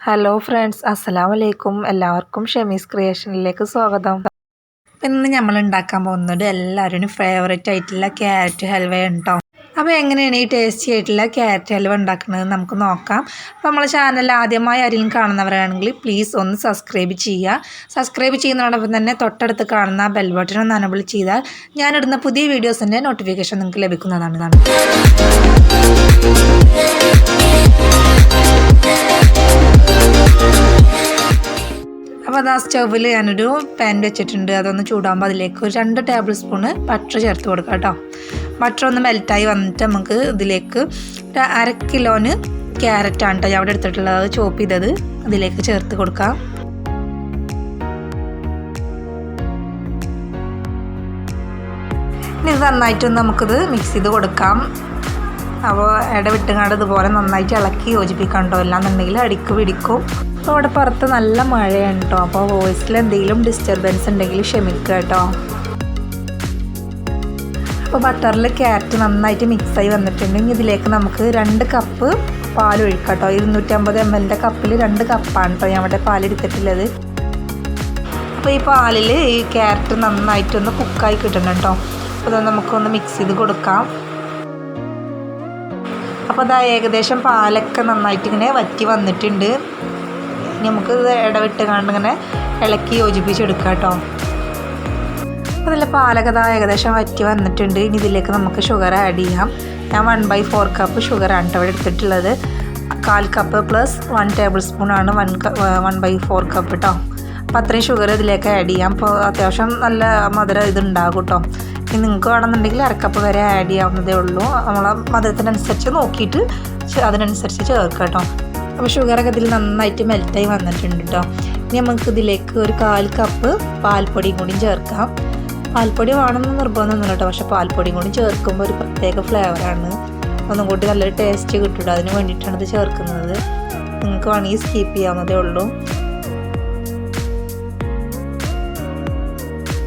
Hello friends, അസ്സലാമു അലൈക്കും. എല്ലാവർക്കും ഷമീസ് ക്രിയേഷനിലേക്ക് സ്വാഗതം. ഇന്ന് നമ്മൾ ഉണ്ടാക്കാൻ പോകുന്നത് എല്ലാവരും ഫേവറേറ്റ് ആയിട്ടുള്ള ക്യാരറ്റ് ഹൽവയാണ് കേട്ടോ. അപ്പോൾ എങ്ങനെയാണ് ഈ ടേസ്റ്റി ആയിട്ടുള്ള ക്യാരറ്റ് ഹൽവ ഉണ്ടാക്കുന്നത് നമുക്ക് നോക്കാം. അപ്പോൾ നമ്മളെ ചാനൽ ആദ്യമായി ആരെങ്കിലും കാണുന്നവരാണെങ്കിൽ പ്ലീസ് ഒന്ന് സബ്സ്ക്രൈബ് ചെയ്യുക. സബ്സ്ക്രൈബ് ചെയ്യുന്നതോടൊപ്പം തന്നെ തൊട്ടടുത്ത് കാണുന്ന ബെൽ ബട്ടൺ ഒന്ന് എനേബിൾ ചെയ്താൽ ഞാനിടുന്ന പുതിയ വീഡിയോസിൻ്റെ നോട്ടിഫിക്കേഷൻ നിങ്ങൾക്ക് ലഭിക്കുന്നതാണ്. അപ്പോൾ അത് ആ സ്റ്റൗവിൽ ഞാനൊരു പാൻ വെച്ചിട്ടുണ്ട്. അതൊന്ന് ചൂടാകുമ്പോൾ അതിലേക്ക് ഒരു 2 ടേബിൾ സ്പൂണ് ബട്ടർ ചേർത്ത് കൊടുക്കാം കേട്ടോ. ബട്ടർ ഒന്ന് മെൽറ്റായി വന്നിട്ട് നമുക്ക് ഇതിലേക്ക് ഒരു 1/2 കിലോന് ക്യാരറ്റാണ് കേട്ടോ ഞാൻ അവിടെ എടുത്തിട്ടുള്ളത്. അത് ചോപ്പ് ചെയ്തത് ഇതിലേക്ക് ചേർത്ത് കൊടുക്കാം. ഇനി ഇത് നന്നായിട്ടൊന്ന് നമുക്കിത് മിക്സ് ചെയ്ത് കൊടുക്കാം. അപ്പോൾ ഇടവിട്ടുകാണ്ട് ഇതുപോലെ നന്നായിട്ട് ഇളക്കി യോജിപ്പിക്കാം കേട്ടോ. അല്ലാന്നുണ്ടെങ്കിൽ അടിക്ക് പിടിക്കും. അപ്പോൾ അവിടെ പുറത്ത് നല്ല മഴയാണ് കേട്ടോ. അപ്പോൾ വോയിസിൽ എന്തെങ്കിലും ഡിസ്റ്റർബൻസ് ഉണ്ടെങ്കിൽ ക്ഷമിക്കുക കേട്ടോ. അപ്പോൾ ബട്ടറിൽ ക്യാരറ്റ് നന്നായിട്ട് മിക്സായി വന്നിട്ടുണ്ടെങ്കിൽ ഇതിലേക്ക് നമുക്ക് 2 കപ്പ് പാൽ ഒഴിക്കാം കേട്ടോ. 250 ml കപ്പിൽ 2 കപ്പാണ് കേട്ടോ ഞാൻ അവിടെ പാലെടുത്തിട്ടുള്ളത്. അപ്പോൾ ഈ പാലിൽ ഈ ക്യാരറ്റ് നന്നായിട്ടൊന്ന് കുക്കായി കിട്ടണം കേട്ടോ. അപ്പോൾ അത് നമുക്കൊന്ന് മിക്സ് ചെയ്ത് കൊടുക്കാം. അപ്പോൾ അതാ ഏകദേശം പാലൊക്കെ നന്നായിട്ട് ഇങ്ങനെ വറ്റി വന്നിട്ടുണ്ട്. നമുക്ക് ഇത് ഇടവിട്ട് കണ്ട് ഇങ്ങനെ ഇളക്കി യോജിപ്പിച്ചെടുക്കാം കേട്ടോ. അപ്പോൾ ഇതിൽ പാലൊക്കെ ഇതാ ഏകദേശം വറ്റി വന്നിട്ടുണ്ട്. ഇനി ഇതിലേക്ക് നമുക്ക് ഷുഗർ ആഡ് ചെയ്യാം. ഞാൻ 1/4 കപ്പ് ഷുഗറാണ് കേട്ടോ ഇവിടെ എടുത്തിട്ടുള്ളത്. 1/4 കപ്പ് പ്ലസ് 1 ടേബിൾ സ്പൂണാണ് 1/4 കപ്പ് കേട്ടോ. അപ്പോൾ അത്രയും ഷുഗർ ഇതിലേക്ക് ആഡ് ചെയ്യാം. അപ്പോൾ അത്യാവശ്യം നല്ല മധുരം ഇതുണ്ടാകും കേട്ടോ. ഇനി നിങ്ങൾക്ക് വേണമെന്നുണ്ടെങ്കിൽ 1/2 കപ്പ് വരെ ആഡ് ചെയ്യാവുന്നതേ ഉള്ളൂ. നമ്മളെ മധുരത്തിനനുസരിച്ച് നോക്കിയിട്ട് അതിനനുസരിച്ച് ചേർക്കാം കേട്ടോ. അപ്പോൾ ഷുഗറൊക്കെ ഇതിൽ നന്നായിട്ട് മെൽറ്റായി വന്നിട്ടുണ്ട് കേട്ടോ. ഇനി നമുക്ക് ഇതിലേക്ക് ഒരു 1/4 കപ്പ് പാൽപ്പൊടിയും കൂടി ചേർക്കാം. പാൽപ്പൊടി വേണമെന്ന് നിർബന്ധമൊന്നുമില്ല കേട്ടോ. പക്ഷേ പാൽപ്പൊടിയും കൂടി ചേർക്കുമ്പോൾ ഒരു പ്രത്യേക ഫ്ലേവറാണ്. ഒന്നും കൂടി നല്ലൊരു ടേസ്റ്റ് കിട്ടും. അതിന് വേണ്ടിയിട്ടാണ് ഇത് ചേർക്കുന്നത്. നിങ്ങൾക്ക് വേണമെങ്കിൽ സ്കിപ്പ് ചെയ്യാവുന്നതേ ഉള്ളൂ.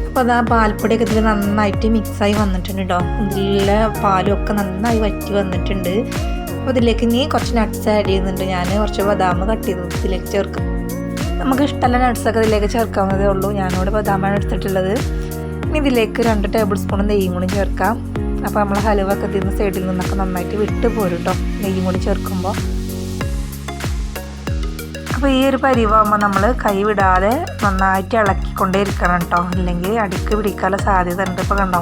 അപ്പോൾ അത് ആ പാൽപ്പൊടിയൊക്കെ ഇതിൽ നന്നായിട്ട് മിക്സായി വന്നിട്ടുണ്ട് കേട്ടോ. ഇതിലെ പാലും ഒക്കെ നന്നായി വറ്റി വന്നിട്ടുണ്ട്. അപ്പോൾ ഇതിലേക്ക് ഇനി കുറച്ച് നട്ട്സ് ആഡ് ചെയ്യുന്നുണ്ട്. ഞാൻ കുറച്ച് ബദാം കട്ട് ചെയ്ത് ഇതിലേക്ക് ചേർക്കും. നമുക്ക് ഇഷ്ടമുള്ള നട്ട്സൊക്കെ ഇതിലേക്ക് ചേർക്കാവുന്നതേ ഉള്ളൂ. ഞാനിവിടെ ബദാമാണ് എടുത്തിട്ടുള്ളത്. ഇനി ഇതിലേക്ക് 2 ടേബിൾ സ്പൂൺ നെയ്യും കൂടി ചേർക്കാം. അപ്പോൾ നമ്മൾ ഹലുവൊക്കെ തിന്ന സൈഡിൽ നിന്നൊക്കെ നന്നായിട്ട് വിട്ട് പോരും കേട്ടോ നെയ്യും കൂടി ചേർക്കുമ്പോൾ. അപ്പോൾ ഈ ഒരു പരിവാകുമ്പോൾ നമ്മൾ കൈ വിടാതെ നന്നായിട്ട് ഇളക്കിക്കൊണ്ടേ ഇരിക്കണം കേട്ടോ. അല്ലെങ്കിൽ അടിക്ക് പിടിക്കാനുള്ള സാധ്യത ഉണ്ട്. ഇപ്പോൾ കണ്ടോ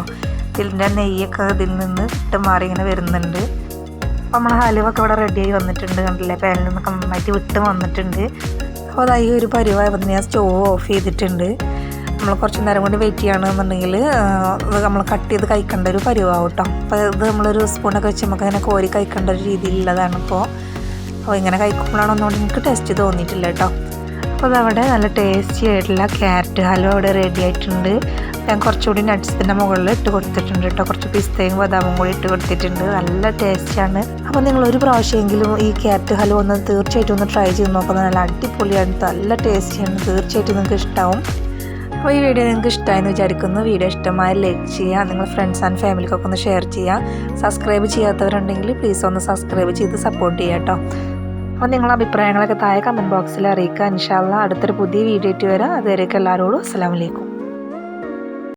ഇതിൻ്റെ നെയ്യൊക്കെ ഇതിൽ നിന്ന് ഇട്ട് മാറി ഇങ്ങനെ വരുന്നുണ്ട്. അപ്പോൾ നമ്മൾ ഹലുവൊക്കെ ഇവിടെ റെഡിയായി വന്നിട്ടുണ്ട്. കണ്ടില്ലേ, പാനിൽ നിന്നൊക്കെ നന്നായിട്ട് വിട്ട് വന്നിട്ടുണ്ട്. അപ്പോൾ അതായി ഒരു പരിവായപ്പോൾ ഞാൻ സ്റ്റോവ് ഓഫ് ചെയ്തിട്ടുണ്ട്. നമ്മൾ കുറച്ച് നേരം കൊണ്ട് വെയിറ്റ് ചെയ്യുകയാണെന്നുണ്ടെങ്കിൽ നമ്മൾ കട്ട് ചെയ്ത് കഴിക്കേണ്ട ഒരു പരിവാകും കേട്ടോ. അപ്പോൾ ഇത് നമ്മളൊരു സ്പൂണൊക്കെ വെച്ച് നമുക്ക് ഇങ്ങനെ കോരി കഴിക്കേണ്ട ഒരു രീതിയിലുള്ളതാണ്. അപ്പോൾ ഇങ്ങനെ കഴിക്കുമ്പോഴാണ് ഒന്നുകൊണ്ട് എനിക്ക് ടേസ്റ്റ് തോന്നിയിട്ടില്ല കേട്ടോ. അപ്പോൾ അതവിടെ നല്ല ടേസ്റ്റി ആയിട്ടുള്ള ക്യാരറ്റ് ഹൽവ അവിടെ റെഡി ആയിട്ടുണ്ട്. ഞാൻ കുറച്ചുകൂടി നട്ട്സിൻ്റെ മുകളിൽ ഇട്ട് കൊടുത്തിട്ടുണ്ട് കേട്ടോ. കുറച്ച് പിസ്തയും ബദാമും കൂടി ഇട്ട് കൊടുത്തിട്ടുണ്ട്. നല്ല ടേസ്റ്റാണ്. അപ്പോൾ നിങ്ങളൊരു പ്രാവശ്യമെങ്കിലും ഈ ക്യാരറ്റ് ഹൽവ ഒന്ന് തീർച്ചയായിട്ടും ഒന്ന് ട്രൈ ചെയ്ത് നോക്കുന്നത് നല്ല അടിപൊളിയാണ്. നല്ല ടേസ്റ്റിയാണ്. തീർച്ചയായിട്ടും നിങ്ങൾക്ക് ഇഷ്ടമാവും. അപ്പോൾ ഈ വീഡിയോ നിങ്ങൾക്ക് ഇഷ്ടമായെന്ന് വിചാരിക്കുന്നു. വീഡിയോ ഇഷ്ടമായ ലൈക്ക് ചെയ്യുക. നിങ്ങൾ ഫ്രണ്ട്സ് ആൻഡ് ഫാമിലിക്കൊക്കെ ഒന്ന് ഷെയർ ചെയ്യുക. സബ്സ്ക്രൈബ് ചെയ്യാത്തവരുണ്ടെങ്കിൽ പ്ലീസ് ഒന്ന് സബ്സ്ക്രൈബ് ചെയ്ത് സപ്പോർട്ട് ചെയ്യുക കേട്ടോ. അപ്പോൾ നിങ്ങളുടെ അഭിപ്രായങ്ങളൊക്കെ താഴെ കമൻറ്റ് ബോക്സിൽ അറിയിക്കുക. ഇൻഷാ അല്ലാഹ് അടുത്തൊരു പുതിയ വീഡിയോ ആയിട്ട് വരാം. അതുവരേക്കും എല്ലാവരോടും അസ്സലാമു അലൈക്കും.